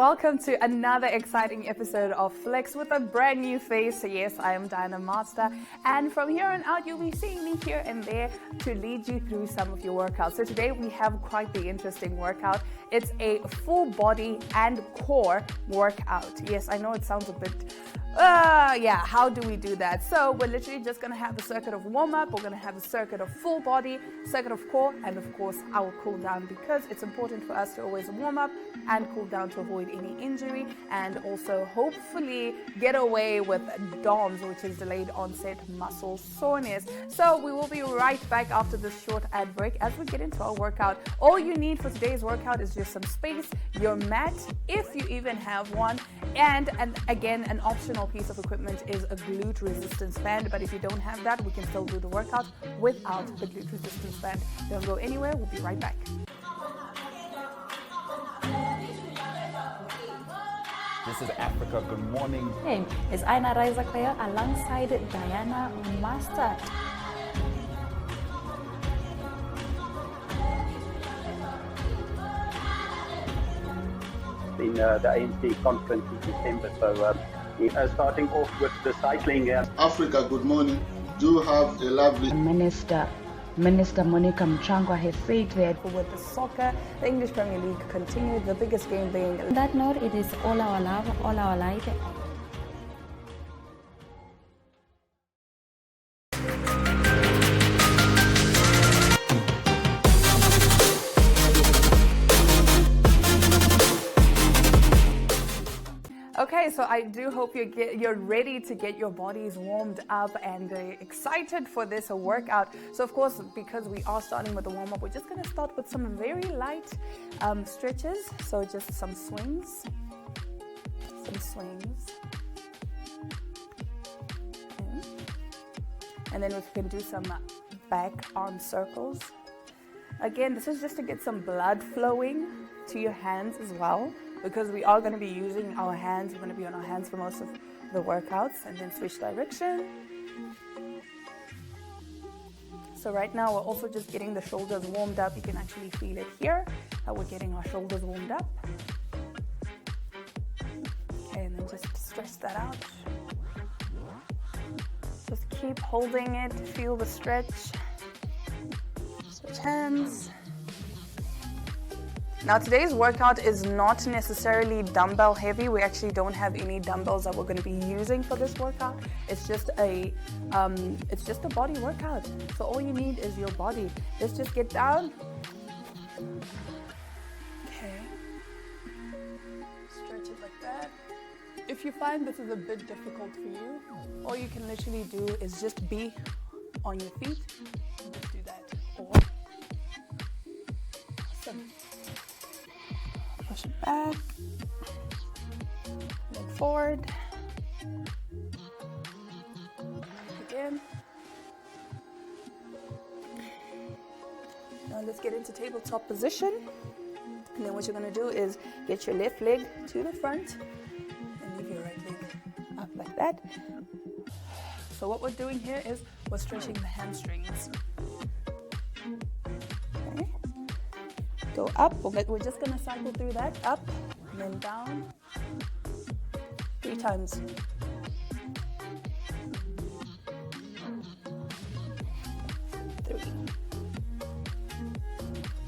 welcome to another exciting episode of Flex with a brand new face. So yes, I am Diana Master, and from here on out you'll be seeing me here and there to lead you through some of your workouts. So today we have quite the interesting workout. It's a full body and core workout. Yes, I know it sounds a bit how do we do that? So we're literally just going to have a circuit of warm-up, we're going to have a circuit of full body, circuit of core, and of course our cool down, because it's important for us to always warm up and cool down to avoid any injury and also hopefully get away with DOMS, which is delayed onset muscle soreness. So we will be right back after this short ad break as we get into our workout. All you need for today's workout is just some space, your mat, if you even have one, and again, an optional piece of equipment is a glute resistance band. But if you don't have that, we can still do the workout without the glute resistance band. Don't go anywhere, we'll be right back. This is Africa. Good morning. Hey, it's Aina Raisa Claire alongside Diana Master. In the ANC conference in December. So starting off with the cycling. Africa, good morning. Do have a lovely Minister Monica Mchangwa has said that with the soccer, the English Premier League continued, the biggest game being... On that note, it is all our love, all our light. Okay, so I do hope you're ready to get your bodies warmed up and excited for this workout. So of course, because we are starting with the warm-up, we're just going to start with some very light stretches. So just some swings. Okay. And then we can do some back arm circles. Again, this is just to get some blood flowing to your hands as well, because we are going to be using our hands. We're going to be on our hands for most of the workouts. And then switch direction. So right now we're also just getting the shoulders warmed up. You can actually feel it here, how we're getting our shoulders warmed up. Okay, and then just stretch that out. Just keep holding it, feel the stretch. Switch hands. Now today's workout is not necessarily dumbbell heavy. We actually don't have any dumbbells that we're going to be using for this workout. It's just a body workout. So all you need is your body. Let's just get down. Okay. Stretch it like that. If you find this is a bit difficult for you, all you can literally do is just be on your feet and just do that. Or awesome. Push it back, then forward, again. Now let's get into tabletop position. And then what you're going to do is get your left leg to the front and leave your right leg up like that. So what we're doing here is we're stretching the hamstrings. Okay. Go up, we're just going to cycle through that, up, and then down, 3 times. Three.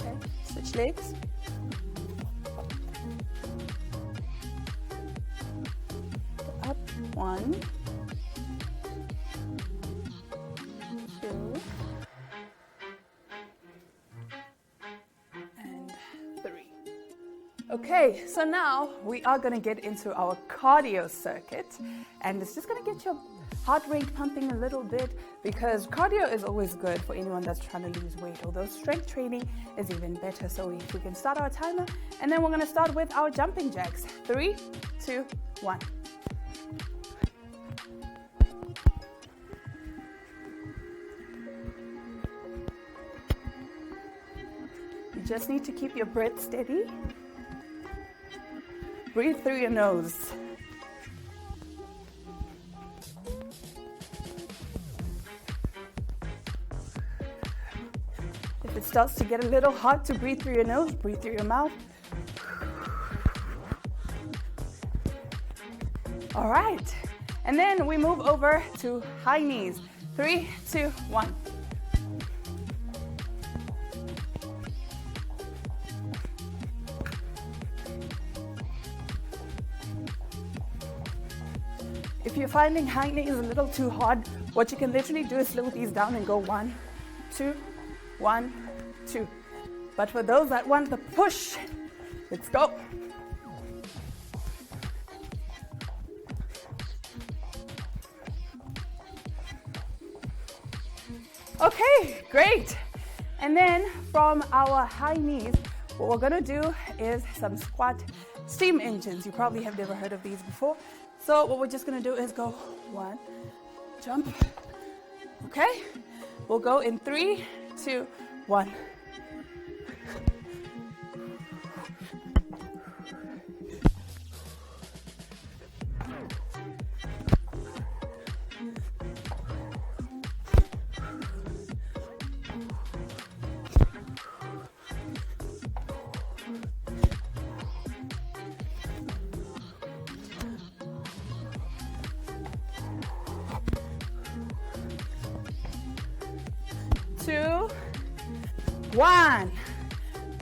Okay, switch legs. Go up, 1, 2, Okay, so now we are going to get into our cardio circuit, and it's just going to get your heart rate pumping a little bit, because cardio is always good for anyone that's trying to lose weight, although strength training is even better. So if we can start our timer, and then we're going to start with our jumping jacks. 3, 2, 1. You just need to keep your breath steady. Breathe through your nose. If it starts to get a little hot to breathe through your nose, breathe through your mouth. All right. And then we move over to high knees. 3, 2, 1. If you're finding high knees a little too hard, what you can literally do is slow these down and go 1, 2, 1, 2. But for those that want the push, let's go. Okay, great. And then from our high knees, what we're gonna do is some squat steam engines. You probably have never heard of these before. So what we're just gonna do is go 1, jump. Okay, we'll go in 3, 2, 1. Two, 1.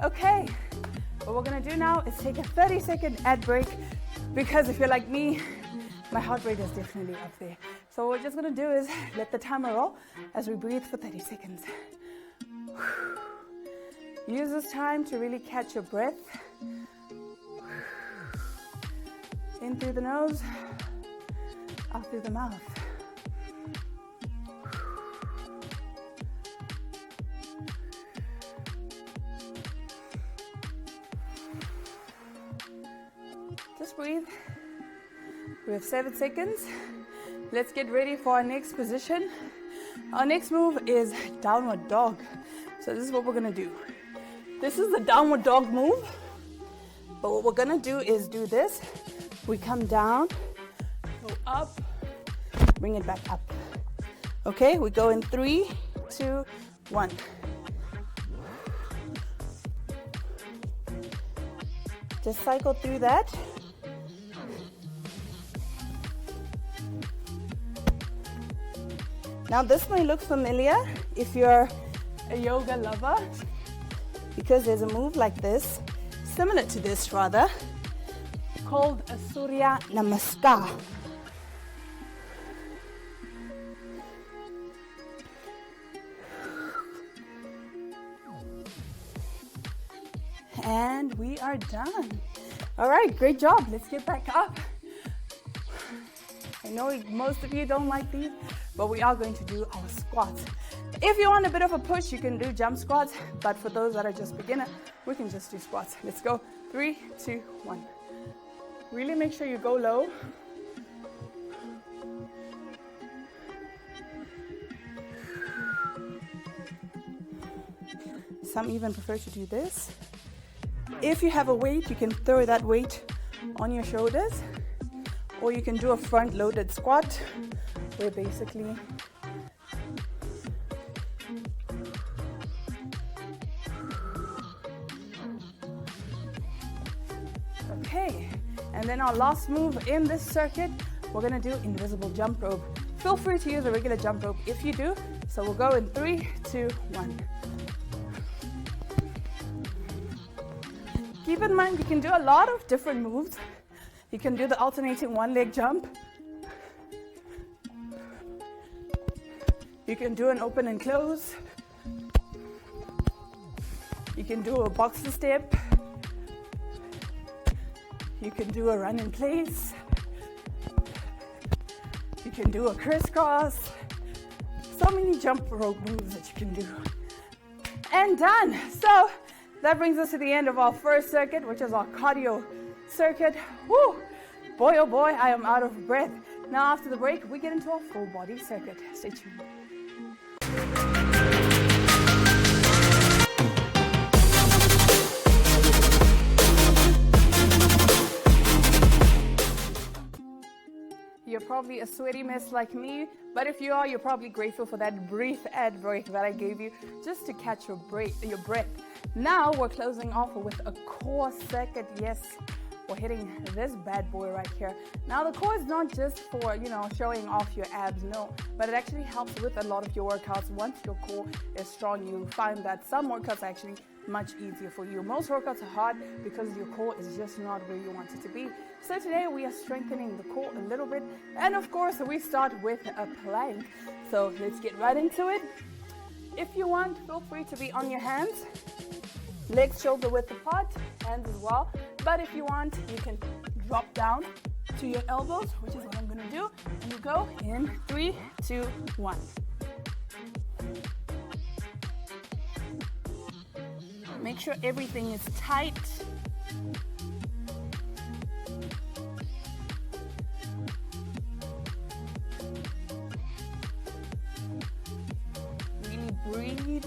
Okay, what we're gonna do now is take a 30-second ad break, because if you're like me, my heart rate is definitely up there. So what we're just gonna do is let the timer roll as we breathe for 30 seconds. Use this time to really catch your breath. In through the nose, out through the mouth. Just breathe. We have 7 seconds. Let's get ready for our next position. Our next move is downward dog. So this is what we're gonna do. This is the downward dog move. But what we're gonna do is do this. We come down, go up, bring it back up. Okay, we go in 3, 2, 1. Just cycle through that. Now this may look familiar if you're a yoga lover, because there's a move like this, similar to this rather, called a Surya Namaskar. And we are done. All right, great job. Let's get back up. I know most of you don't like these, but we are going to do our squats. If you want a bit of a push, you can do jump squats, but for those that are just beginner, we can just do squats. Let's go. 3, 2, 1. Really make sure you go low. Some even prefer to do this. If you have a weight, you can throw that weight on your shoulders, or you can do a front-loaded squat, where basically okay, and then our last move in this circuit, we're gonna do invisible jump rope. Feel free to use a regular jump rope if you do. So we'll go in 3, 2, 1. Keep in mind, you can do a lot of different moves. You can do the alternating one-leg jump. You can do an open and close. You can do a boxer step. You can do a run in place. You can do a crisscross. So many jump rope moves that you can do. And done. So that brings us to the end of our first circuit, which is our cardio circuit. Woo! Boy, oh boy, I am out of breath. Now after the break, we get into our full body circuit. Stay tuned. You're probably a sweaty mess like me, but if you are, you're probably grateful for that brief ad break that I gave you just to catch your breath. Now we're closing off with a core circuit. Yes, we're hitting this bad boy right here. Now the core is not just for, showing off your abs, no, but it actually helps with a lot of your workouts. Once your core is strong, you find that some workouts are actually much easier for you. Most workouts are hard because your core is just not where you want it to be. So today we are strengthening the core a little bit, and of course we start with a plank. So let's get right into it. If you want, feel free to be on your hands, legs shoulder width apart, hands as well. But if you want, you can drop down to your elbows, which is what I'm gonna do. And you go in 3, 2, 1. Make sure everything is tight. Really breathe.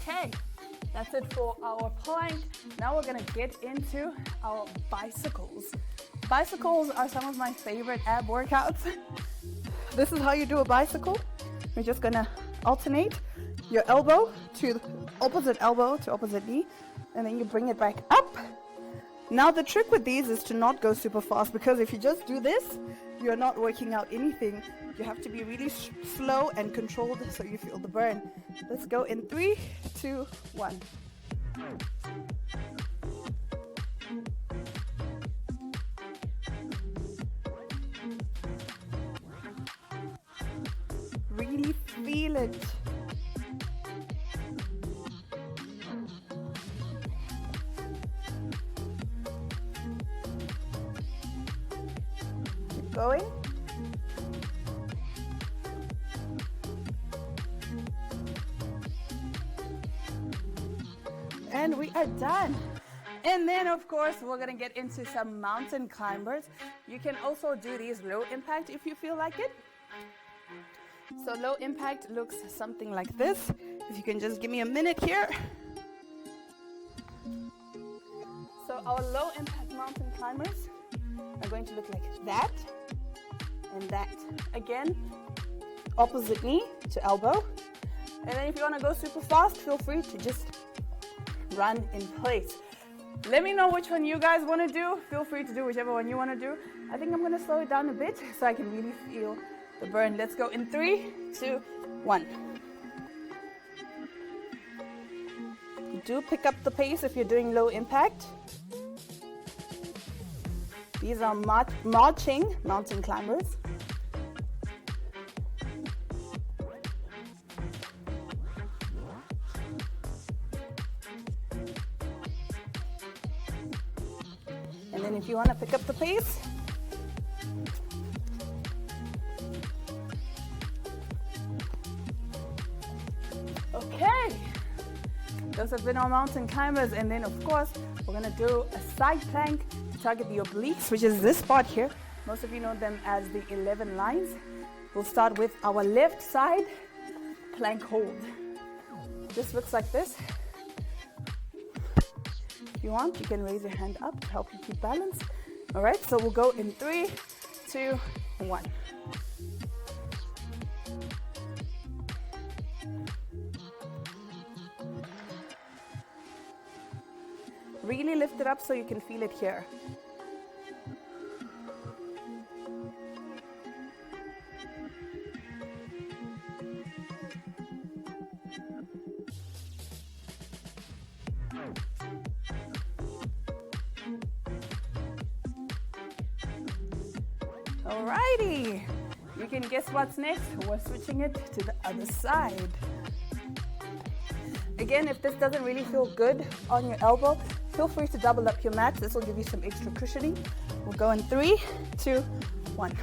Okay, that's it for our plank. Now we're gonna get into our bicycles. Bicycles are some of my favorite ab workouts. This is how you do a bicycle. We're just gonna alternate your elbow to opposite knee, and then you bring it back up. Now the trick with these is to not go super fast, because if you just do this, you're not working out anything. You have to be really slow and controlled so you feel the burn. Let's go in 3, 2, 1. Really feel it. Keep going. And we are done. And then of course we're gonna get into some mountain climbers. You can also do these low impact if you feel like it. So low impact looks something like this. If you can just give me a minute here. So our low impact mountain climbers are going to look like that and that. Again, opposite knee to elbow. And then if you want to go super fast, feel free to just run in place. Let me know which one you guys want to do. Feel free to do whichever one you want to do. I think I'm going to slow it down a bit so I can really feel the burn. Let's go in 3, 2, 1. Do pick up the pace if you're doing low impact. These are marching mountain climbers. And then if you want to pick up the pace, okay, those have been our mountain climbers. And then of course we're gonna do a side plank to target the obliques, which is this spot here. Most of you know them as the 11 lines. We'll start with our left side plank hold. This looks like this. If you want, you can raise your hand up to help you keep balance. All right, so we'll go in 3, 2, 1. Really lift it up so you can feel it here. Alrighty, you can guess what's next. We're switching it to the other side. Again, if this doesn't really feel good on your elbow, feel free to double up your mat. This will give you some extra cushioning. We'll go in 3, 2, 1.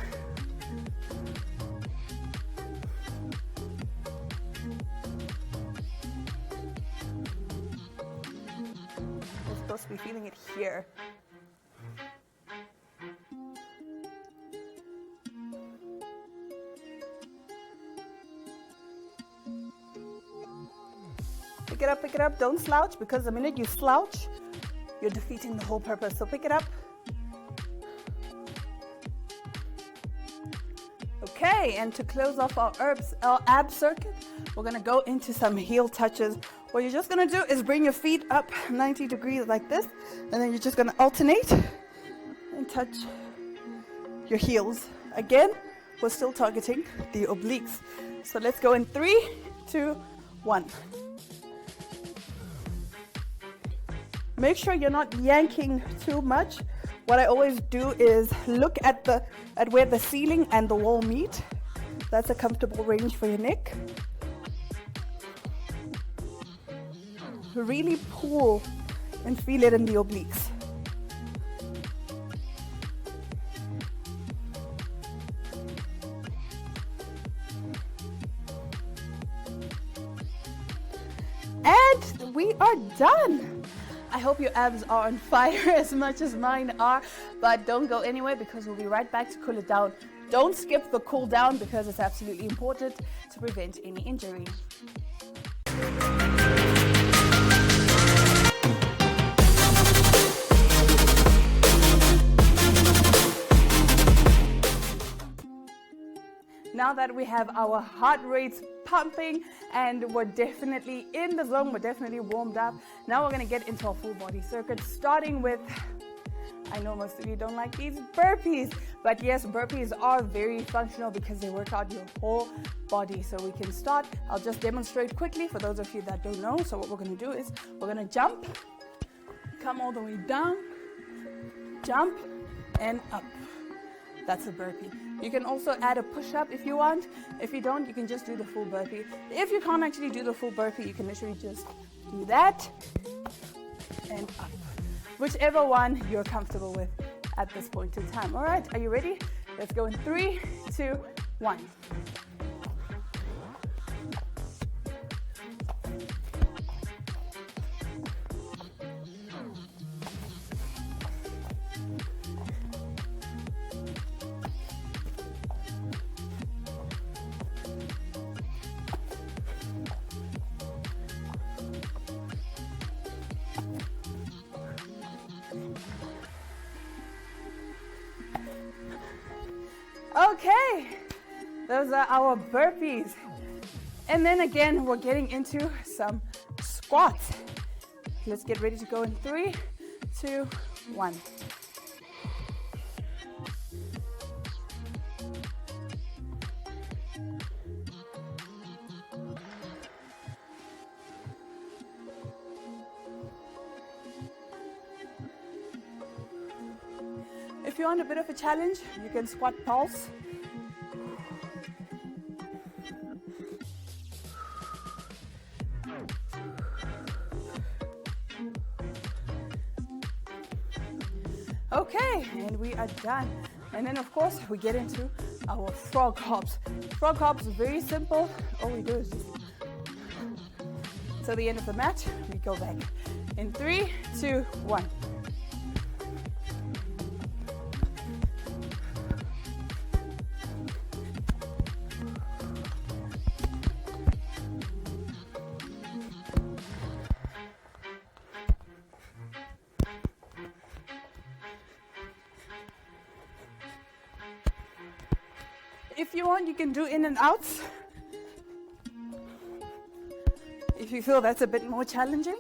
You're supposed to be feeling it here. Pick it up, don't slouch, because the minute you slouch, you're defeating the whole purpose. So pick it up. Okay, and to close off our ab circuit, we're gonna go into some heel touches. What you're just gonna do is bring your feet up 90 degrees like this, and then you're just gonna alternate and touch your heels. Again, we're still targeting the obliques. So let's go in 3, 2, 1. Make sure you're not yanking too much. What I always do is look at where the ceiling and the wall meet. That's a comfortable range for your neck. Really pull and feel it in the obliques. And we are done. I hope your abs are on fire as much as mine are, but don't go anywhere because we'll be right back to cool it down. Don't skip the cool down because it's absolutely important to prevent any injury. Now that we have our heart rates pumping and we're definitely in the zone, we're definitely warmed up, now we're gonna get into our full body circuit, starting with, I know most of you don't like these burpees, but yes, burpees are very functional because they work out your whole body. So we can start. I'll just demonstrate quickly for those of you that don't know. So what we're gonna do is we're gonna jump, come all the way down, jump, and up. That's a burpee. You can also add a push-up if you want. If you don't, you can just do the full burpee. If you can't actually do the full burpee, you can literally just do that and up. Whichever one you're comfortable with at this point in time. All right, are you ready? Let's go in 3, 2, 1. Okay, those are our burpees. And then again, we're getting into some squats. Let's get ready to go in 3, 2, 1. If you want a bit of a challenge, you can squat pulse. Okay, and we are done. And then of course we get into our frog hops. Frog hops is very simple. All we do is just till the end of the mat, we go back. In 3, 2, 1. If you want, you can do in and outs. If you feel that's a bit more challenging.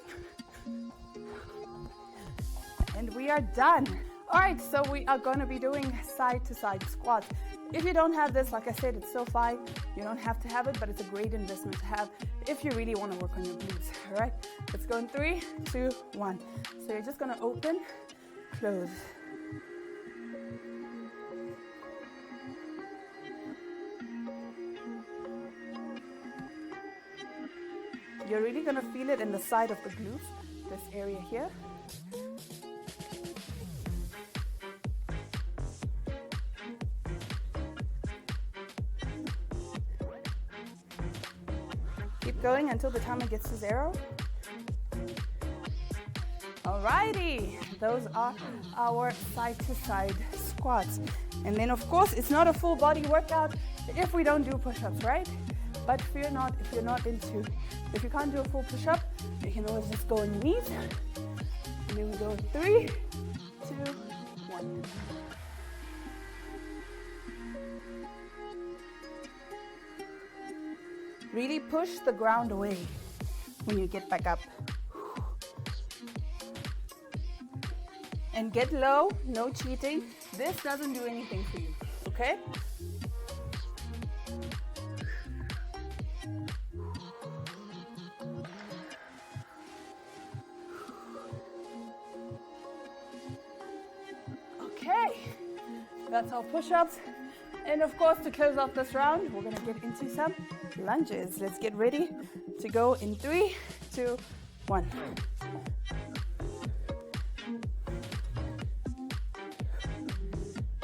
And we are done. All right, so we are going to be doing side-to-side squats. If you don't have this, like I said, it's still fine. You don't have to have it, but it's a great investment to have if you really want to work on your glutes. All right, let's go in 3, 2, 1. So you're just going to open, close. You're really going to feel it in the side of the glutes, this area here. Keep going until the timer gets to 0. Alrighty, those are our side-to-side squats. And then of course, it's not a full body workout if we don't do push-ups, right? But fear not, if you can't do a full push-up, you can always just go on your knees. And then we go in 3, 2, 1. Really push the ground away when you get back up. And get low, no cheating. This doesn't do anything for you, okay? Okay, that's our push-ups. And of course, to close off this round, we're gonna get into some lunges. Let's get ready to go in 3, 2, 1.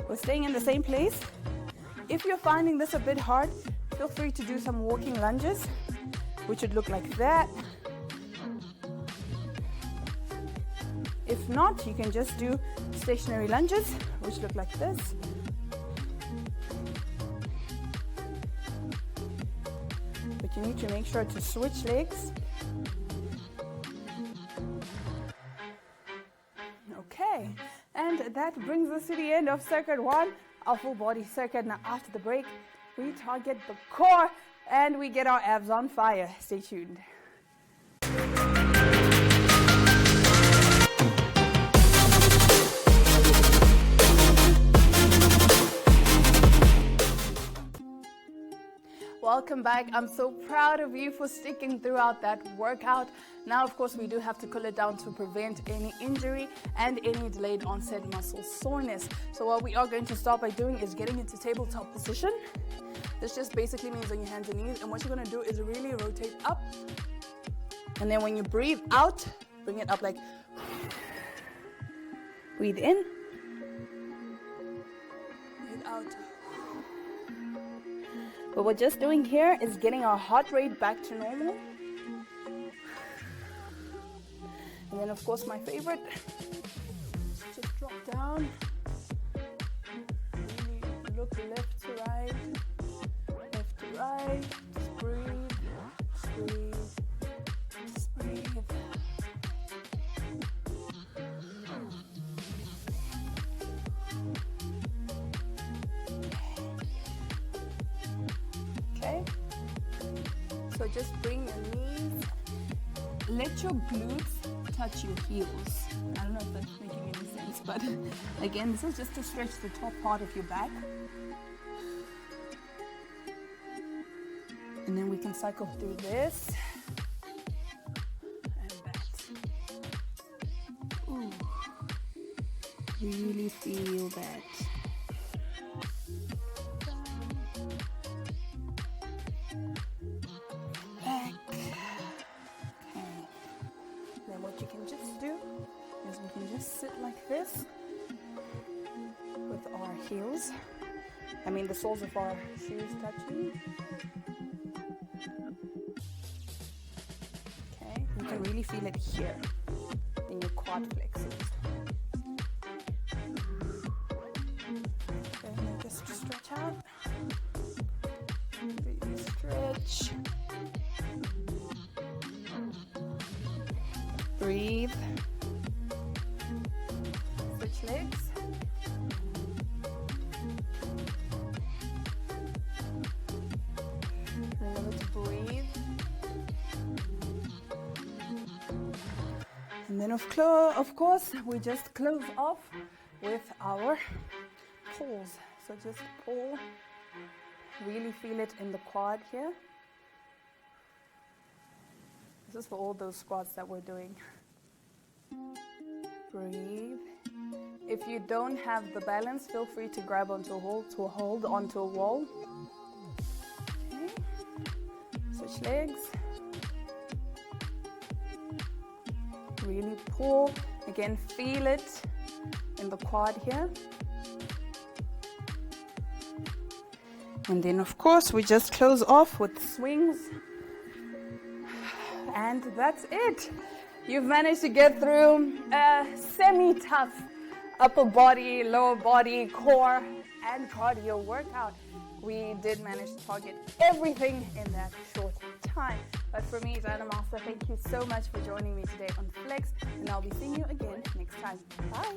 We're staying in the same place. If you're finding this a bit hard, feel free to do some walking lunges, which would look like that. If not, you can just do stationary lunges, which look like this. But you need to make sure to switch legs. Okay, and that brings us to the end of circuit 1, our full body circuit. Now after the break, we target the core and we get our abs on fire. Stay tuned. Welcome back. I'm so proud of you for sticking throughout that workout. Now, of course, we do have to cool it down to prevent any injury and any delayed onset muscle soreness. So what we are going to start by doing is getting into tabletop position. This just basically means on your hands and knees. And what you're going to do is really rotate up. And then when you breathe out, bring it up like, breathe in, breathe out. What we're just doing here is getting our heart rate back to normal. And then, of course, my favorite, just drop down. Really look left to right, left to right. Just breathe, just breathe, just breathe. Okay, so just bring your knees, let your glutes touch your heels. I don't know if that's making any sense, but again, this is just to stretch the top part of your back. And then we can cycle through this and that. Ooh, really feel that. Sit like this with our heels. The soles of our shoes touching. Okay, you can really feel it here in your quad flexors. Okay, and then just stretch out. Really stretch. Breathe. Legs. Remember to breathe. And then of course, we just close off with our pulls. So just pull. Really feel it in the quad here. This is for all those squats that we're doing. Breathe. If you don't have the balance, feel free to grab onto a hold onto a wall. Okay. Switch legs. Really pull. Again, feel it in the quad here. And then, of course, we just close off with swings. And that's it. You've managed to get through a semi-tough upper body, lower body, core, and cardio workout. We did manage to target everything in that short time. But for me, Diana Master, thank you so much for joining me today on Flex, and I'll be seeing you again next time. Bye.